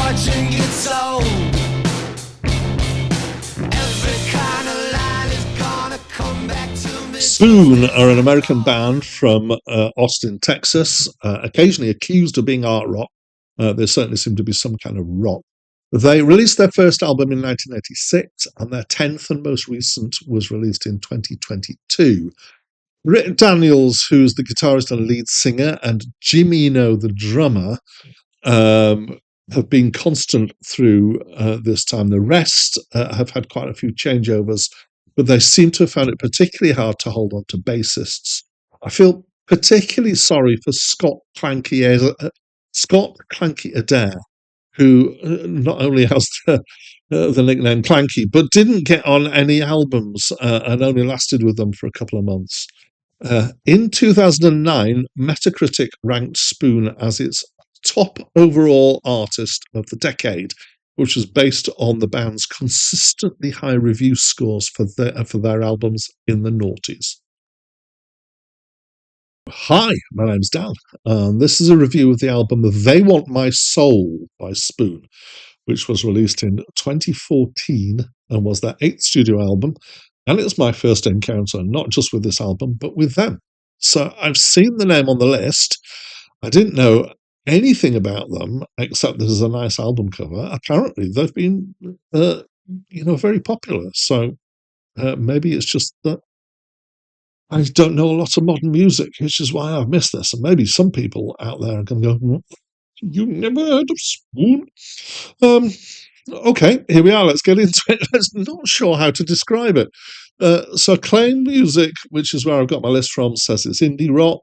watching it sold. Every kind of line is gonna come back to me. Spoon are an American band from Austin, Texas, occasionally accused of being art rock. There certainly seem to be some kind of rock. They released their first album in 1986, and their 10th and most recent was released in 2022. Rick Daniels, who's the guitarist and lead singer, and Jimmy Eno, the drummer, have been constant through this time. The rest have had quite a few changeovers, but they seem to have found it particularly hard to hold on to bassists. I feel particularly sorry for Scott Clanky Adair, who not only has the nickname Clanky, but didn't get on any albums and only lasted with them for a couple of months. In 2009, Metacritic ranked Spoon as its top overall artist of the decade, which was based on the band's consistently high review scores for their albums in the noughties. Hi, my name's Dan, and this is a review of the album They Want My Soul by Spoon, which was released in 2014 and was their 8th studio album, and it's my first encounter, not just with this album, but with them. So I've seen the name on the list. I didn't know anything about them, except this is a nice album cover. Apparently, they've been, very popular. So maybe it's just that I don't know a lot of modern music, which is why I've missed this. And maybe some people out there are going to go, "You never heard of Spoon?" Okay, here we are. Let's get into it. I'm not sure how to describe it. So Acclaimed Music, which is where I've got my list from, says it's indie rock.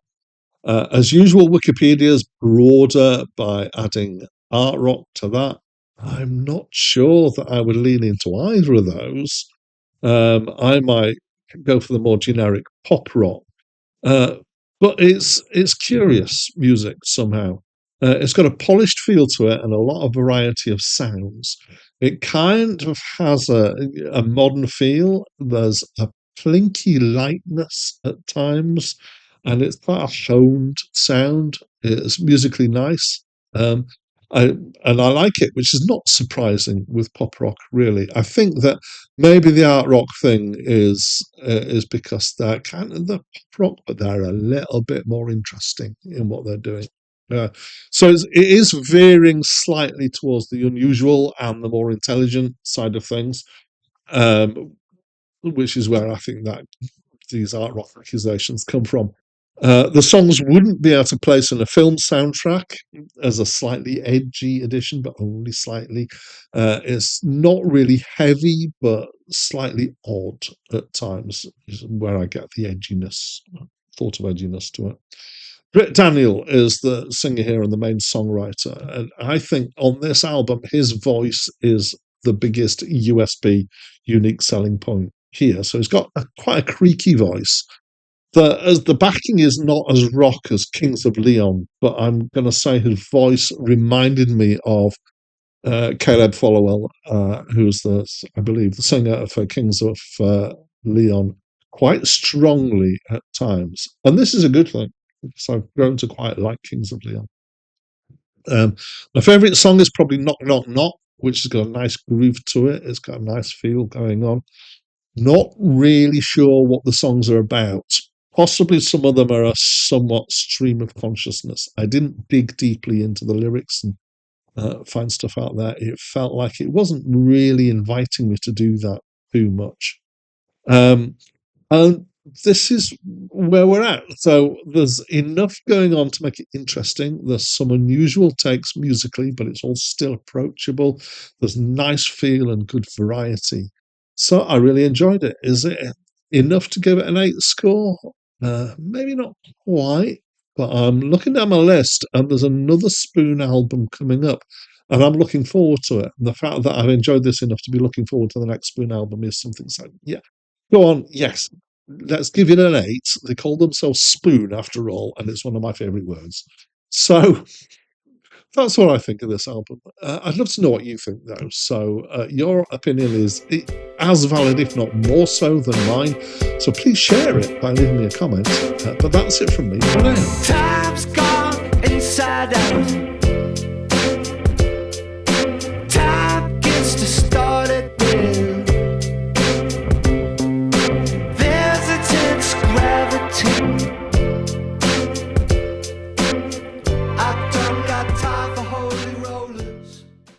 As usual, Wikipedia's broader by adding art rock to that. I'm not sure that I would lean into either of those. I might go for the more generic pop rock. But it's curious music somehow. It's got a polished feel to it and a lot of variety of sounds. It kind of has a modern feel. There's a plinky lightness at times, and it's quite a honed sound. It's musically nice. I like it, which is not surprising with pop rock, really. I think that maybe the art rock thing is because they're kind of the pop rock, but they're a little bit more interesting in what they're doing. So it is veering slightly towards the unusual and the more intelligent side of things, which is where I think that these art rock accusations come from. The songs wouldn't be out of place in a film soundtrack as a slightly edgy edition, but only slightly. It's not really heavy, but slightly odd at times, is where I get the edginess, thought of edginess to it. Britt Daniel is the singer here and the main songwriter, and I think on this album, his voice is the biggest USP, unique selling point here. So he's got quite a creaky voice. The backing is not as rock as Kings of Leon, but I'm going to say his voice reminded me of Caleb Followell, who's I believe, the singer for Kings of Leon, quite strongly at times. And this is a good thing, because I've grown to quite like Kings of Leon. My favourite song is probably Knock Knock Knock, which has got a nice groove to it. It's got a nice feel going on. Not really sure what the songs are about. Possibly some of them are a somewhat stream of consciousness. I didn't dig deeply into the lyrics and find stuff out there. It felt like it wasn't really inviting me to do that too much. And this is where we're at. So there's enough going on to make it interesting. There's some unusual takes musically, but it's all still approachable. There's nice feel and good variety. So I really enjoyed it. Is it enough to give it an 8 score? Maybe not quite, but I'm looking down my list and there's another Spoon album coming up, and I'm looking forward to it. And the fact that I've enjoyed this enough to be looking forward to the next Spoon album is something so, yeah, go on, yes, let's give it an 8. They call themselves Spoon after all, and it's one of my favourite words. So that's what I think of this album. I'd love to know what you think, though. So your opinion is as valid, if not more so, than mine. So please share it by leaving me a comment. But that's it from me for now. Time's gone inside out.